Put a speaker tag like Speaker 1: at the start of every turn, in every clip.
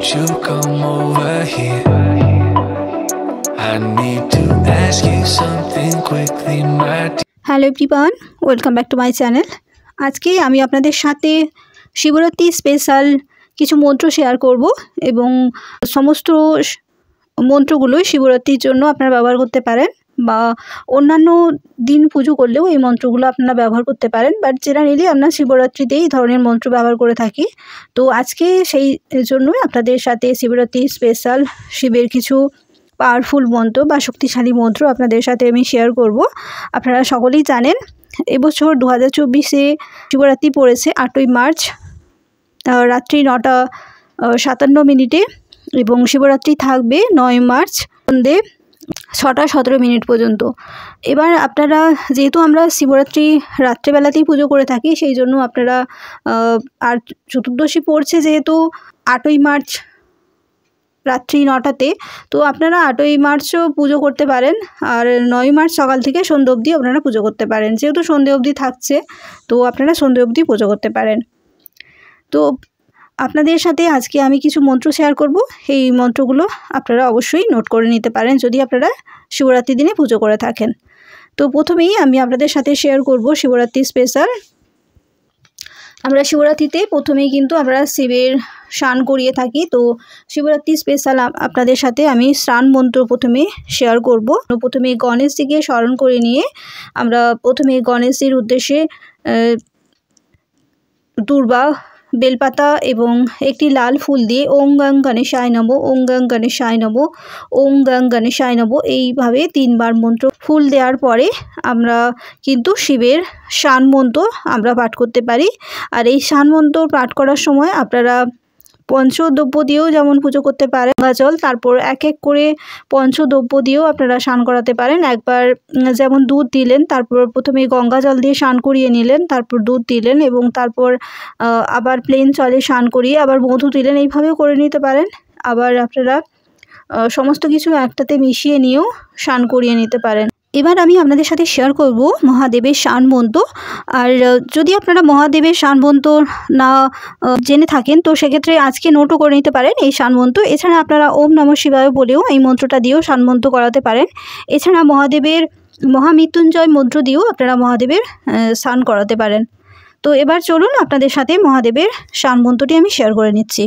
Speaker 1: won't you come over here? I need to ask you something quickly, my dear.
Speaker 2: Hello everyone, welcome back to my channel. আজকে আমি আপনাদের সাথে Shivratri special কিছু মন্ত্র share করব এবং সমস্ত মন্ত্রগুলোই শিবরাত্রির জন্য আপনারা ব্যবহার করতে পারেন বা অন্যান্য দিন পুজো করলেও এই মন্ত্রগুলো আপনারা ব্যবহার করতে পারেন, বাট জেনারেলি আমরা শিবরাত্রিতে এই ধরনের মন্ত্র ব্যবহার করে থাকি। তো আজকে সেই জন্যই আপনাদের সাথে শিবরাত্রি স্পেশাল শিবের কিছু পাওয়ারফুল মন্ত্র বা শক্তিশালী মন্ত্র আপনাদের সাথে আমি শেয়ার করব। আপনারা সকলেই জানেন এবছর 2024-এ শিবরাত্রি পড়েছে 8ই মার্চ রাত্রি 9:57 এবং শিবরাত্রি থাকবে 9 মার্চ সন্ধ্যে 6:17 পর্যন্ত। এবার আপনারা যেহেতু আমরা শিবরাত্রি রাত্রেবেলাতেই পুজো করে থাকি, সেই জন্য আপনারা আর চতুর্দশী পড়ছে যেহেতু 8ই মার্চ রাত্রি 9টাতে, তো আপনারা 8ই মার্চও পুজো করতে পারেন আর 9 মার্চ সকাল থেকে সন্ধ্যে অবধি আপনারা পুজো করতে পারেন। যেহেতু সন্ধ্যে অবধি থাকছে তো আপনারা সন্ধ্যে অবধি পুজো করতে পারেন। তো আপনাদের সাথে আজকে আমি কিছু মন্ত্র শেয়ার করব, এই মন্ত্রগুলো আপনারা অবশ্যই নোট করে নিতে পারেন যদি আপনারা শিবরাত্রির দিনে পুজো করে থাকেন। তো প্রথমেই আমি আপনাদের সাথে শেয়ার করব শিবরাত্রি স্পেশাল। আমরা শিবরাত্রিতে প্রথমেই কিন্তু আমরা শিবের স্নান করিয়ে থাকি। তো শিবরাত্রি স্পেশাল আপনাদের সাথে আমি স্নান মন্ত্র প্রথমে শেয়ার করব। প্রথমে গণেশজিকে স্মরণ করে নিয়ে আমরা প্রথমে গণেশজির উদ্দেশ্যে দূর্বা বেলপাতা এবং একটি লাল ফুল দিয়ে ওং গং গণেশায় নমঃ, ওং গং গণেশায় নমঃ, ওং গং গণেশায় নমঃ এইভাবে 3 বার মন্ত্র ফুল দেওয়ার পরে আমরা কিন্তু শিবের স্নান মন্ত্র আমরা পাঠ করতে পারি। আর এই স্নান মন্ত্র পাঠ করার সময় আপনারা পঞ্চদ্রব্য দিয়েও যেমন পুজো করতে পারেন, গঙ্গাজল, তারপর এক এক করে পঞ্চদ্রব্য দিয়েও আপনারা স্নান করাতে পারেন। একবার যেমন দুধ দিলেন, তারপর প্রথমে গঙ্গা জল দিয়ে স্নান করিয়ে নিলেন, তারপর দুধ দিলেন এবং তারপর আবার প্লেন জলে স্নান করিয়ে আবার মধু দিলেন, এইভাবেও করে নিতে পারেন। আবার আপনারা সমস্ত কিছু একটাতে মিশিয়ে নিয়েও স্নান করিয়ে নিতে পারেন। এবার আমি আপনাদের সাথে শেয়ার করব মহাদেবের স্নান মন্ত্র। আর যদি আপনারা মহাদেবের স্নান মন্ত্র না জেনে থাকেন তো সেক্ষেত্রে আজকে নোটও করে নিতে পারেন এই স্নান মন্ত্র। এছাড়া আপনারা ওম নমঃ শিবায় বলেও এই মন্ত্রটা দিয়েও স্নান মন্ত্র করাতে পারেন। এছাড়া মহাদেবের মহামৃত্যুঞ্জয় মন্ত্র দিয়েও আপনারা মহাদেবের স্নান করাতে পারেন। তো এবার চলুন আপনাদের সাথে মহাদেবের স্নান মন্ত্রটি আমি শেয়ার করে নিচ্ছি।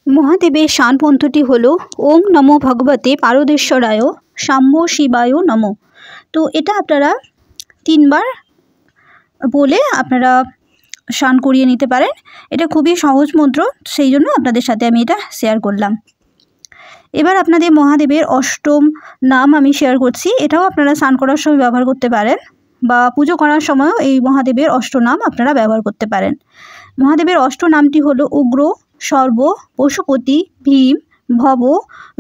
Speaker 2: মহাদেবের স্নান মন্ত্রটি হলো ওং নমো ভগবতে পারদেশ্বরায় সাম্য শিবায় নমঃ। তো এটা আপনারা 3 বার বলে আপনারা স্নান করিয়ে নিতে পারেন। এটা খুবই সহজ মন্ত্র, সেই জন্য আপনাদের সাথে আমি এটা শেয়ার করলাম। এবার আপনাদের মহাদেবের অষ্টম নাম আমি শেয়ার করছি। এটাও আপনারা স্নান করার সময় ব্যবহার করতে পারেন বা পুজো করার সময়ও এই মহাদেবের অষ্টনাম আপনারা ব্যবহার করতে পারেন। মহাদেবের অষ্ট নামটি হলো উগ্র, সর্ব, পশুপতি, ভীম, ভব,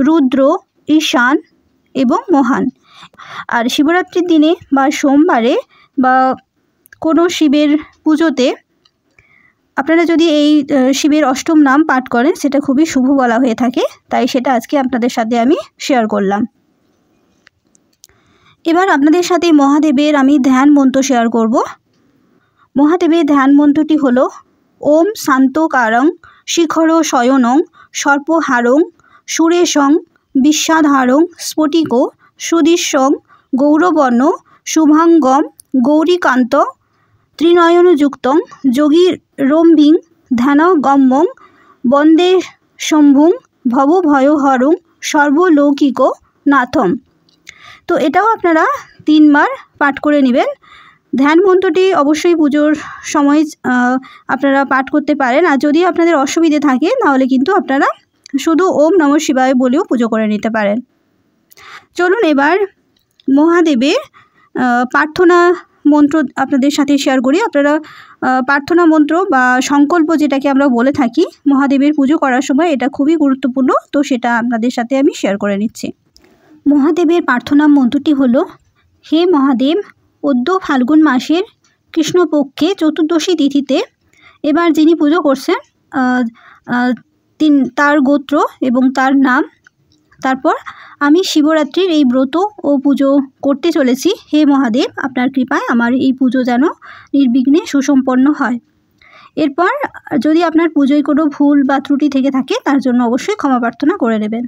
Speaker 2: রুদ্র, ঈশান এবং মহান। আর শিবরাত্রির দিনে বা সোমবারে বা কোনো শিবের পুজোতে আপনারা যদি এই শিবের অষ্টম নাম পাঠ করেন সেটা খুবই শুভ বলা হয়ে থাকে, তাই সেটা আজকে আপনাদের সাথে আমি শেয়ার করলাম। এবার আপনাদের সাথে মহাদেবের আমি ধ্যান মন্ত্র শেয়ার করব। মহাদেবের ধ্যান মন্ত্রটি হলো ওম শান্তকারং শিখর শয়নং সর্পহারং সুরেশং বিশ্বাধারং স্ফটিক সুদৃশ্যং গৌরবর্ণ শুভাঙ্গম গৌরীকান্ত ত্রিনয়নযুক্তং যোগীরম্ভিং ধ্যানগম্যং বন্দে শম্ভুং ভবভয়হরং সর্বলৌকিক নাথম। তো এটাও আপনারা 3 বার পাঠ করে নেবেন। ধ্যান মন্ত্রটি অবশ্যই পুজোর সময় আপনারা পাঠ করতে পারেন। আর যদি আপনাদের অসুবিধে থাকে তাহলে কিন্তু আপনারা শুধু ওম নমঃ শিবায় বলেও পুজো করে নিতে পারেন। চলুন এবার মহাদেবের প্রার্থনা মন্ত্র আপনাদের সাথে শেয়ার করি। আপনারা প্রার্থনা মন্ত্র বা সংকল্প যেটাকে আমরা বলে থাকি মহাদেবের পুজো করার সময়, এটা খুবই গুরুত্বপূর্ণ, তো সেটা আপনাদের সাথে আমি শেয়ার করে নিচ্ছি। মহাদেবের প্রার্থনা মন্ত্রটি হলো হে মহাদেব, অদ্য ফাল্গুন মাসের কৃষ্ণপক্ষে চতুর্দশী তিথিতে এবার যিনি পুজো করছেন তার গোত্র এবং তার নাম, তারপর আমি শিবরাত্রির এই ব্রত ও পুজো করতে চলেছি। হে মহাদেব, আপনার কৃপায় আমার এই পুজো যেন নির্বিঘ্নে সুসম্পন্ন হয়। এরপর যদি আপনার পুজোয় কোনো ভুল বা ত্রুটি থেকে থাকে তার জন্য অবশ্যই ক্ষমা প্রার্থনা করে নেবেন।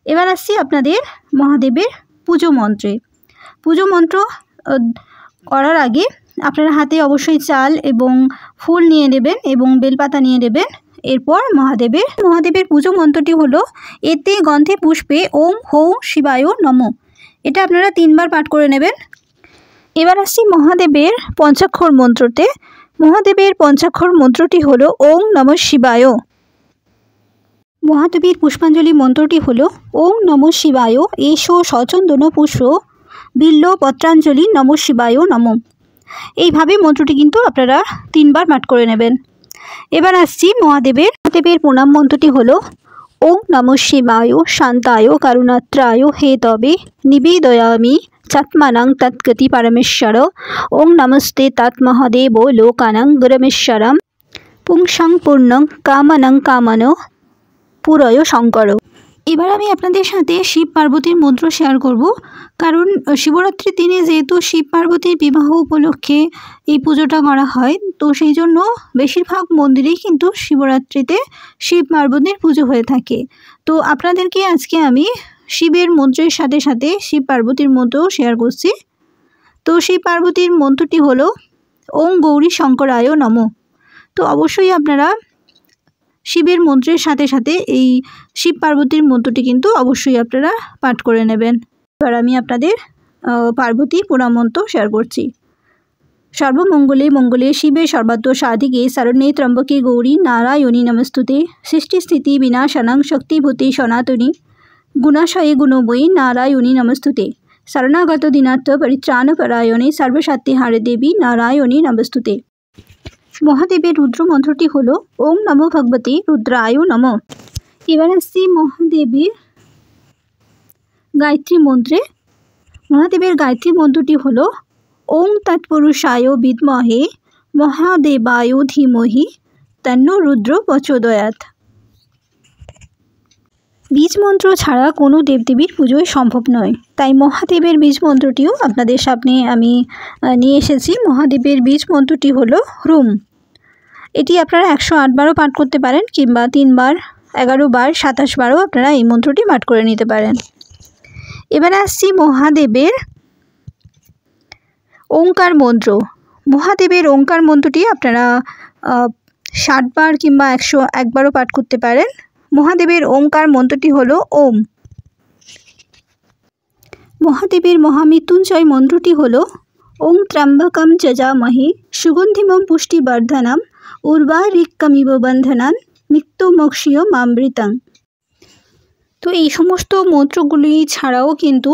Speaker 2: এবার আসছি আপনাদের মহাদেবের পুজো মন্ত্রে। পুজো মন্ত্র করার আগে আপনারা হাতে অবশ্যই চাল এবং ফুল নিয়ে নেবেন এবং বেলপাতা নিয়ে নেবেন। এরপর মহাদেবের পুজো মন্ত্রটি হলো এতে গন্ধে পুষ্পে ওম হৌ শিবায় নমঃ। এটা আপনারা 3 বার পাঠ করে নেবেন। এবার আসছি মহাদেবের পঞ্চাক্ষর মন্ত্রতে। মহাদেবের পঞ্চাক্ষর মন্ত্রটি হলো ওং নমঃ শিবায়। মহাদেবের পুষ্পাঞ্জলি মন্ত্রটি হলো ওং নমঃ শিবায় এষো সচন্দন পুষ্প বিল্ল পত্রাঞ্জলি নমঃ শিবায় নমঃ। এইভাবে মন্ত্রটি কিন্তু আপনারা 3 বার পাঠ করে নেবেন। এবার আসছি মহাদেবের প্রণাম মন্ত্রটি হলো ওং নমঃ শিবায় শান্তায় কারুণাত্রায় হে তবে নিবেদয়ামি চাত্মানাং তৎগতি পরমেশ্বর ওং নমস্তে তৎমহাদেব লোকানাং গুরমেশ্বরম পুংসাং পূর্ণং কামানাং কামন পুরয় শঙ্কর। এবার আমি আপনাদের সাথে শিব পার্বতীর মন্ত্র শেয়ার করব, কারণ শিবরাত্রির দিনে যেহেতু শিব পার্বতীর বিবাহ উপলক্ষে এই পুজোটা করা হয়, তো সেই জন্য বেশিরভাগ মন্দিরেই কিন্তু শিবরাত্রিতে শিব পার্বতীর পুজো হয়ে থাকে। তো আপনাদেরকে আজকে আমি শিবের মন্ত্রের সাথে সাথে শিব পার্বতীর মন্ত্রও শেয়ার করছি। তো শিব পার্বতীর মন্ত্রটি হলো ওং গৌরী শঙ্করায় নমঃ। তো অবশ্যই আপনারা শিবের মন্ত্রের সাথে সাথে এই শিব পার্বতীর মন্ত্রটি কিন্তু অবশ্যই আপনারা পাঠ করে নেবেন। এবার আমি আপনাদের পার্বতী প্রণাম মন্ত্র শেয়ার করছি। সর্বমঙ্গলে মঙ্গলে শিবে সর্বাত্ম সাধিকে শরণ্যে ত্র্যম্বকে গৌরী নারায়ণী নমস্তুতে সৃষ্টিস্থিতি বিনাশানাং শক্তিভূতি সনাতনী গুণাশয়ে গুণময়ী নারায়ণী নমস্তুতে শরণাগত দিনাত্ম পরিত্রাণপরায়ণে সর্বশক্তিহারে দেবী নারায়ণী নমস্তুতে। মহাদেবের রুদ্র মন্ত্রটি হলো ওং নমো ভগবতে রুদ্রায় নমঃ। এবার আসছি মহাদেবের গায়ত্রী মন্ত্রে। মহাদেবের গায়ত্রী মন্ত্রটি হলো ওং তৎপুরুষায় বিদ্মহে মহাদেবায় ধীমহি তন্নো রুদ্র প্রচোদয়াৎ। বীজ মন্ত্র ছাড়া কোনো দেবদেবীর পুজোই সম্ভব নয়, তাই মহাদেবের বীজ মন্ত্রটিও আপনাদের সামনে আমি নিয়ে এসেছি। মহাদেবের বীজ মন্ত্রটি হলো হুম। এটি আপনারা 108 বারও পাঠ করতে পারেন, কিংবা 3 বার, 11 বার, 27 বারও আপনারা এই মন্ত্রটি পাঠ করে নিতে পারেন। এবারে আসছি মহাদেবের ওঙ্কার মন্ত্র। মহাদেবের ওঙ্কার মন্ত্রটি আপনারা 60 বার কিংবা 101 বারও পাঠ করতে পারেন। মহাদেবের ওঙ্কার মন্ত্রটি হলো ওম। মহাদেবের মহামৃত্যুঞ্জয় মন্ত্রটি হলো ওং ত্র্যম্বকম যজামহে সুগন্ধিমম পুষ্টিবর্ধনম উর্বারিকমিব বন্ধনান মৃত্যুমোক্ষীয় মামৃতং। তো এই সমস্ত মন্ত্রগুলি ছাড়াও কিন্তু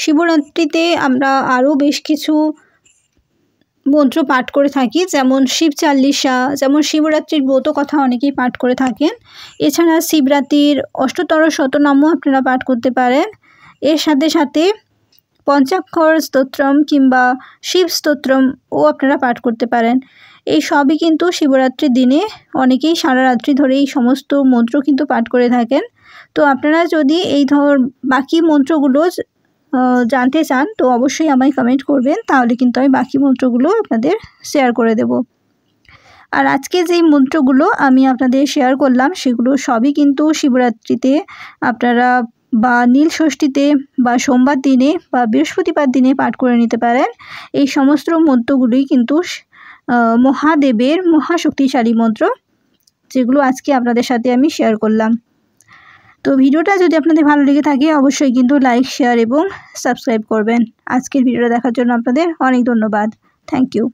Speaker 2: শিবরাত্রিতে আমরা আরও বেশ কিছু মন্ত্র পাঠ করে থাকি, যেমন শিব চাল্লিশা, যেমন শিবরাত্রির ব্রত কথা অনেকেই পাঠ করে থাকেন। এছাড়া শিবরাত্রির অষ্টতর শতনামও আপনারা পাঠ করতে পারেন। এর সাথে সাথে পঞ্চাক্ষর স্তোত্রম কিংবা শিব স্তোত্রমও আপনারা পাঠ করতে পারেন। এই সবই কিন্তু শিবরাত্রির দিনে অনেকেই সারা রাত্রি ধরে এই সমস্ত মন্ত্র কিন্তু পাঠ করে থাকেন। তো আপনারা যদি এই বাকি মন্ত্রগুলো জানতে চান তো অবশ্যই আমায় কমেন্ট করবেন, তাহলে কিন্তু আমি বাকি মন্ত্রগুলো আপনাদের শেয়ার করে দেব। আর আজকে যেই মন্ত্রগুলো আমি আপনাদের শেয়ার করলাম সেগুলো সবই কিন্তু শিবরাত্রিতে আপনারা বা নীল ষষ্ঠীতে বা সোমবার দিনে বা বৃহস্পতিবার দিনে পাঠ করে নিতে পারেন। এই সমস্ত মন্ত্রগুলোই কিন্তু মহাদেবের মহাশক্তিশালী মন্ত্র, যেগুলো আজকে আপনাদের সাথে আমি শেয়ার করলাম। তো ভিডিওটা যদি আপনাদের ভালো লেগে থাকে অবশ্যই কিন্তু লাইক, শেয়ার এবং সাবস্ক্রাইব করবেন। আজকের ভিডিওটা দেখার জন্য আপনাদের অনেক ধন্যবাদ। Thank you.